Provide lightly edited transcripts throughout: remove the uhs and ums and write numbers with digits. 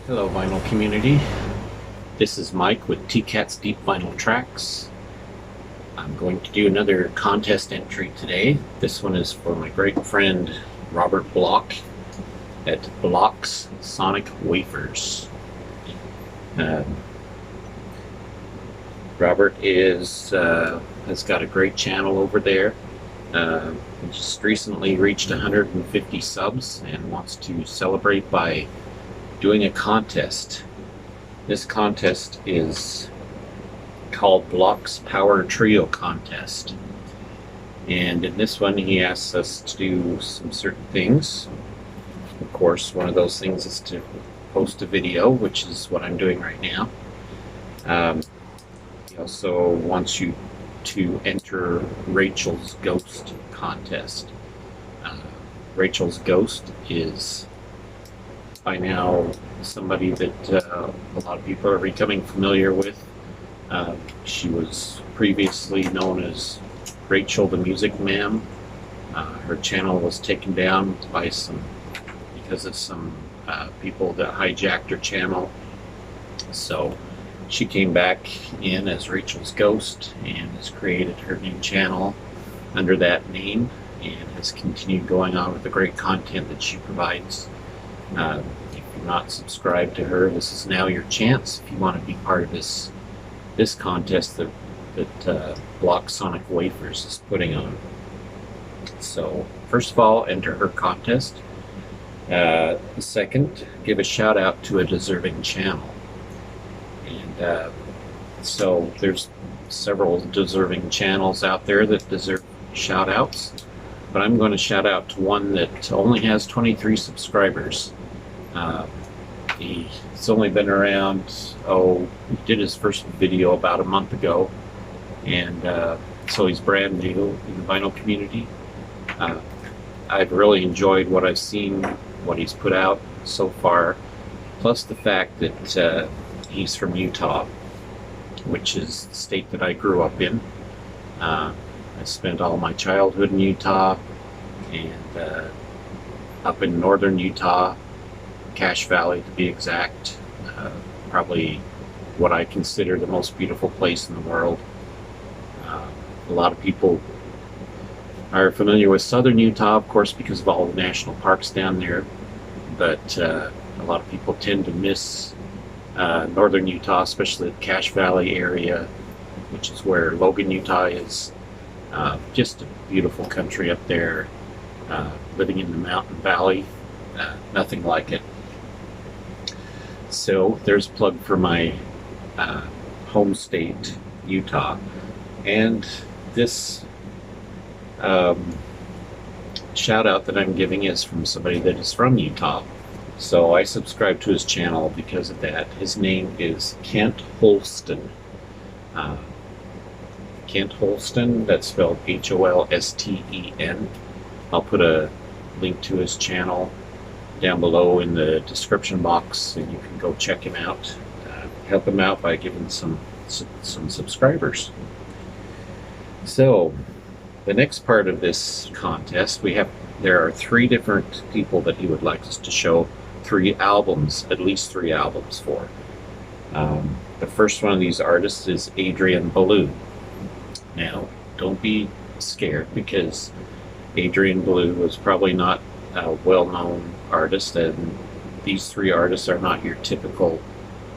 Hello, vinyl community. This is Mike with T-Cat's Deep Vinyl Tracks. I'm going to do another contest entry today. This one is for my great friend Robert Block at Block's Sonic Wafers. Robert has got a great channel over there. He just recently reached 150 subs and wants to celebrate by doing a contest. This contest is called Block's Power Trio Contest. And in this one, he asks us to do some certain things. Of course, one of those things is to post a video, which is what I'm doing right now. He also wants you to enter Rachel's Ghost contest. Rachel's Ghost is by now somebody that a lot of people are becoming familiar with. She was previously known as Rachel the Music Man. Her channel was taken down by because of some people that hijacked her channel. So she came back in as Rachel's Ghost and has created her new channel under that name and has continued going on with the great content that she provides. If you're not subscribed to her, this is now your chance if you want to be part of this contest that Block Sonic Wafers is putting on. So first of all, enter her contest. Second, give a shout out to a deserving channel. And so there's several deserving channels out there that deserve shout outs, but I'm going to shout out to one that only has 23 subscribers. He's only been around, he did his first video about a month ago, and so he's brand new in the vinyl community. I've really enjoyed what I've seen, what he's put out so far, plus the fact that he's from Utah, which is the state that I grew up in. I spent all my childhood in Utah, and up in northern Utah, Cache Valley to be exact, probably what I consider the most beautiful place in the world. A lot of people are familiar with southern Utah, of course, because of all the national parks down there, but a lot of people tend to miss northern Utah, especially the Cache Valley area, which is where Logan, Utah is. Just a beautiful country up there, living in the mountain valley, nothing like it. So there's a plug for my home state, Utah. And this shout out that I'm giving is from somebody that is from Utah. So I subscribe to his channel because of that. His name is Kent Holston. Kent Holston, that's spelled Holsten. I'll put a link to his channel down below in the description box, and you can go check him out. Help him out by giving some subscribers. So the next part of this contest, there are 3 different people that he would like us to show 3 albums, at least 3 albums for. The first one of these artists is Adrian Belew. Now, don't be scared, because Adrian Belew was probably not a well-known artist, and these 3 artists are not your typical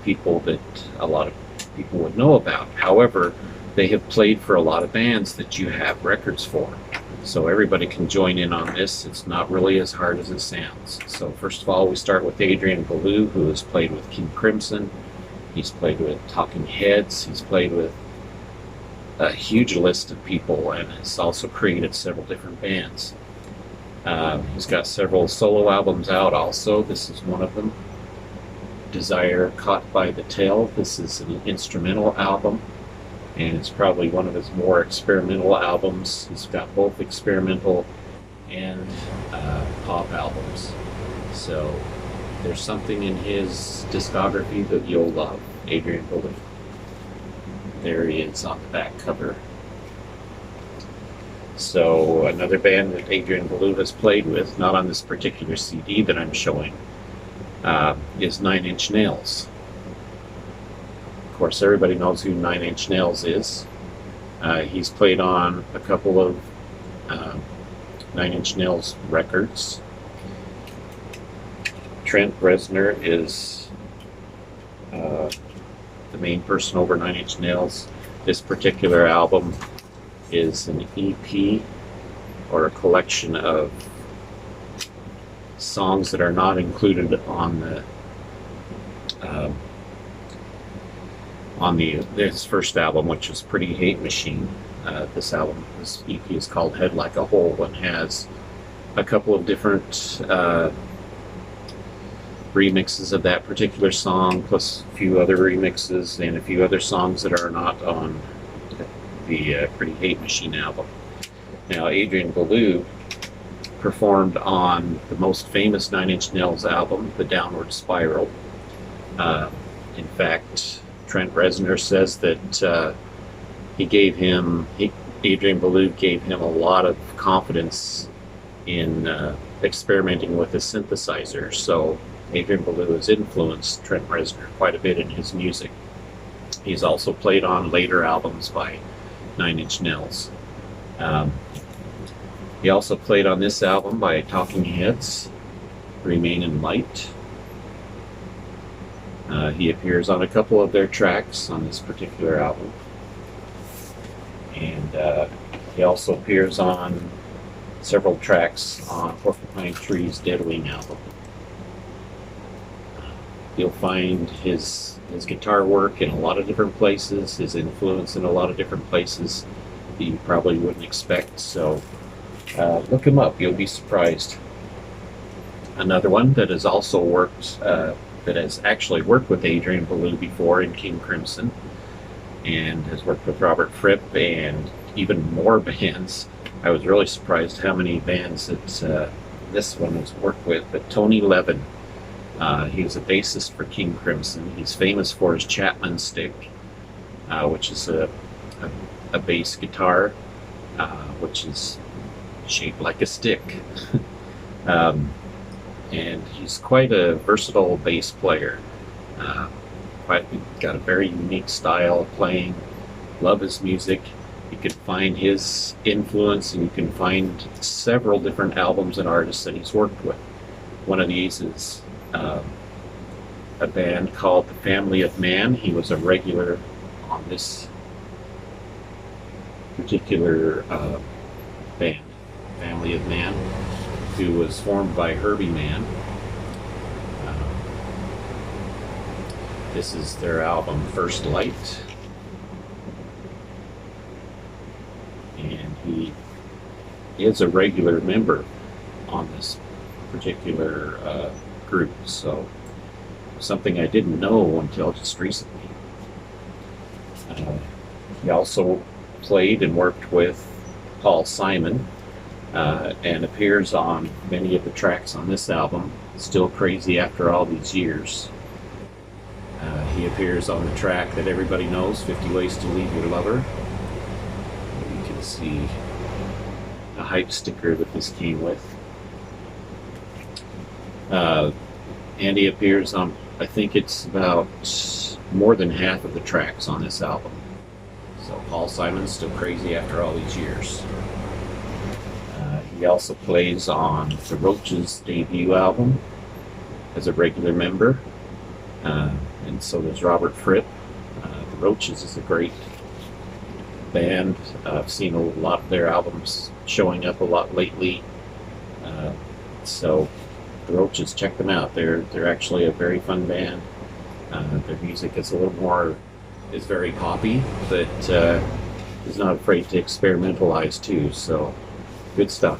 people that a lot of people would know about. However, they have played for a lot of bands that you have records for. So everybody can join in on this. It's not really as hard as it sounds. So first of all, we start with Adrian Belew, who has played with King Crimson. He's played with Talking Heads. He's played with a huge list of people, and has also created several different bands. He's got several solo albums out also. This is one of them. Desire Caught by the Tail. This is an instrumental album, and it's probably one of his more experimental albums. He's got both experimental and pop albums. So there's something in his discography that you'll love. Adrian Belew. There he is on the back cover. So another band that Adrian Belew has played with, not on this particular CD that I'm showing, is 9 Inch Nails. Of course, everybody knows who 9 Inch Nails is. He's played on a couple of 9 Inch Nails records. Trent Reznor is the main person over 9 Inch Nails. This particular album is an EP, or a collection of songs that are not included on this first album, which is Pretty Hate Machine. This EP is called Head Like a Hole, and has a couple of different remixes of that particular song, plus a few other remixes and a few other songs that are not on the Pretty Hate Machine album. Now, Adrian Belew performed on the most famous 9 Inch Nails album, The Downward Spiral. In fact, Trent Reznor says that Adrian Belew gave him a lot of confidence in experimenting with a synthesizer. So Adrian Belew has influenced Trent Reznor quite a bit in his music. He's also played on later albums by 9 Inch Nails. He also played on this album by Talking Heads, Remain in Light. He appears on a couple of their tracks on this particular album. And he also appears on several tracks on Porcupine Tree's Dead Wing album. You'll find his guitar work in a lot of different places, his influence in a lot of different places that you probably wouldn't expect. So look him up, you'll be surprised. Another one that has also worked, that has actually worked with Adrian Belew before in King Crimson, and has worked with Robert Fripp and even more bands. I was really surprised how many bands that this one has worked with. But Tony Levin, he was a bassist for King Crimson. He's famous for his Chapman stick, which is a bass guitar, which is shaped like a stick. And he's quite a versatile bass player. Got a very unique style of playing. Love his music. You can find his influence, and you can find several different albums and artists that he's worked with. One of these is a band called The Family of Man. He was a regular on this particular band, Family of Man, who was formed by Herbie Mann. This is their album First Light, and he is a regular member on this particular group, so something I didn't know until just recently. He also played and worked with Paul Simon, and appears on many of the tracks on this album, Still Crazy After All These Years. He appears on the track that everybody knows, 50 Ways to Leave Your Lover. You can see a hype sticker that this came with. And he appears on, I think it's about more than half of the tracks on this album. So Paul Simon's Still Crazy After All These Years. He also plays on the Roaches' debut album as a regular member. And so does Robert Fripp. The Roaches is a great band. I've seen a lot of their albums showing up a lot lately. So the Roaches, check them out. They're actually a very fun band. Their music is is very poppy, but is not afraid to experimentalize too. So good stuff.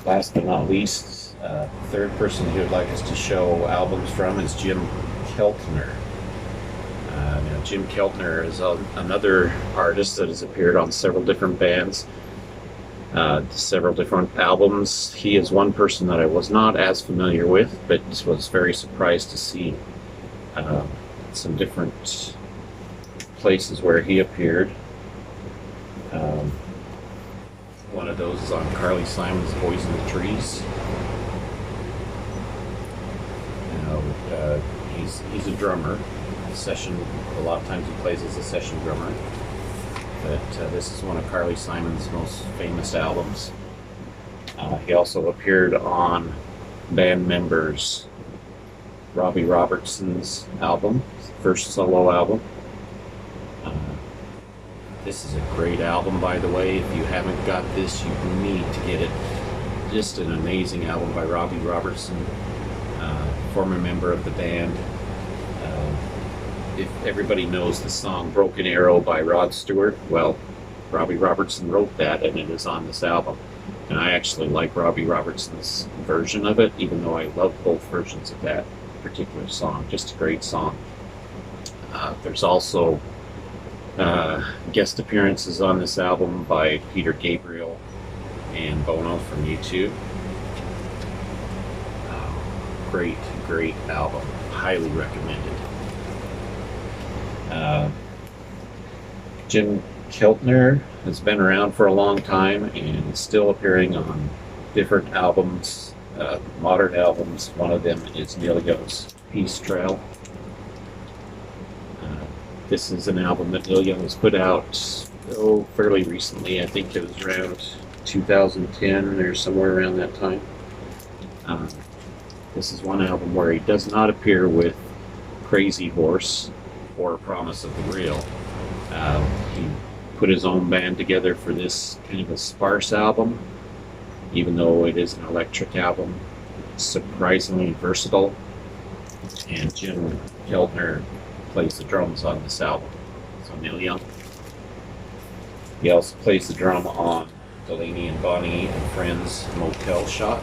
Last but not least, the third person who would like us to show albums from is Jim Keltner. Now, Jim Keltner is another artist that has appeared on several different bands, several different albums. He is one person that I was not as familiar with, but was very surprised to see some different places where he appeared. those is on Carly Simon's Boys in the Trees. He's a drummer. A lot of times he plays as a session drummer. But this is one of Carly Simon's most famous albums. He also appeared on band members Robbie Robertson's album, first solo album. This is a great album, by the way. If you haven't got this, you need to get it. Just an amazing album by Robbie Robertson, former member of the band. If everybody knows the song Broken Arrow by Rod Stewart, well, Robbie Robertson wrote that and it is on this album. And I actually like Robbie Robertson's version of it, even though I love both versions of that particular song. Just a great song. There's also guest appearances on this album by Peter Gabriel and Bono from U2. Great album. Highly recommended. Jim Keltner has been around for a long time and is still appearing on different albums, modern albums. One of them is Neil Young's Peace Trail. This is an album that Neil Young has put out fairly recently. I think it was around 2010 or somewhere around that time. This is one album where he does not appear with Crazy Horse or Promise of the Real. He put his own band together for this kind of a sparse album, even though it is an electric album. It's surprisingly versatile, and Jim Keltner plays the drums on this album. So Neil Young. He also plays the drum on Delaney and Bonnie and Friends' Motel Shot.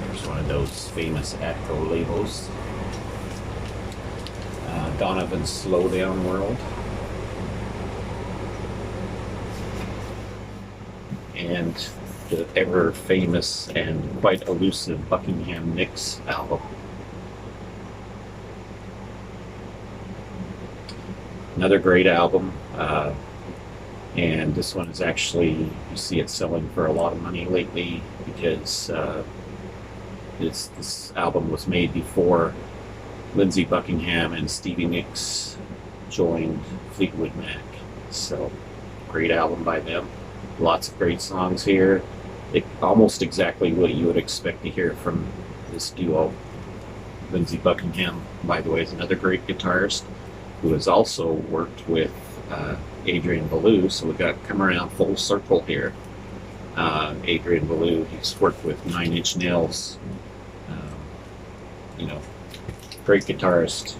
There's one of those famous Atco labels. Donovan's Slowdown World. And the ever famous and quite elusive Buckingham Nicks album. Another great album, and this one is actually, you see it selling for a lot of money lately because this album was made before Lindsey Buckingham and Stevie Nicks joined Fleetwood Mac. So, great album by them. Lots of great songs here. Almost exactly what you would expect to hear from this duo. Lindsey Buckingham, by the way, is another great guitarist who has also worked with Adrian Belew, so we got come around full circle here. Adrian Belew, he's worked with 9 Inch Nails. Great guitarist,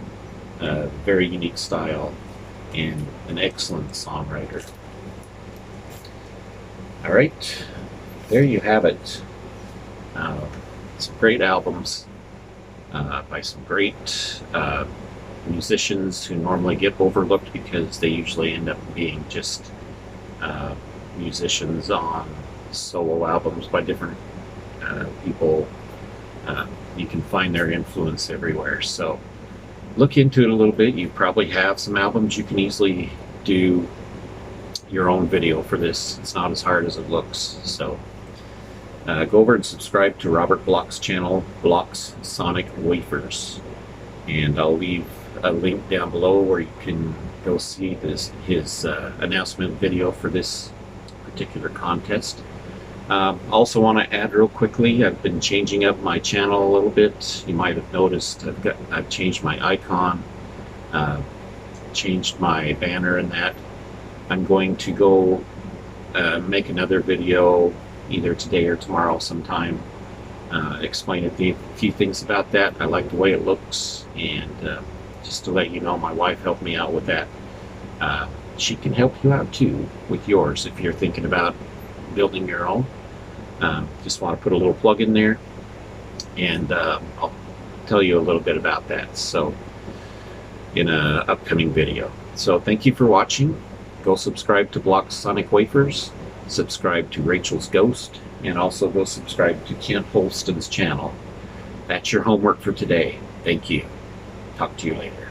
very unique style, and an excellent songwriter. All right, there you have it. Some great albums by some great musicians who normally get overlooked because they usually end up being just musicians on solo albums by different people. You can find their influence everywhere. So look into it a little bit. You probably have some albums. You can easily do your own video for this. It's not as hard as it looks. So go over and subscribe to Robert Block's channel, Block's Sonic Wafers. And I'll leave a link down below where you can go see his announcement video for this particular contest. Also want to add real quickly, I've been changing up my channel a little bit. You might have noticed I've changed my icon, changed my banner and that. I'm going to go make another video either today or tomorrow sometime, explain a few things about that. I like the way it looks, and just to let you know, my wife helped me out with that. She can help you out too with yours if you're thinking about building your own. Just want to put a little plug in there, and I'll tell you a little bit about that so in an upcoming video. So thank you for watching. Go subscribe to Block's Sonic Wafers, subscribe to Rachel's Ghost, and also go subscribe to Kent Holston's channel. That's your homework for today. Thank you. Talk to you later.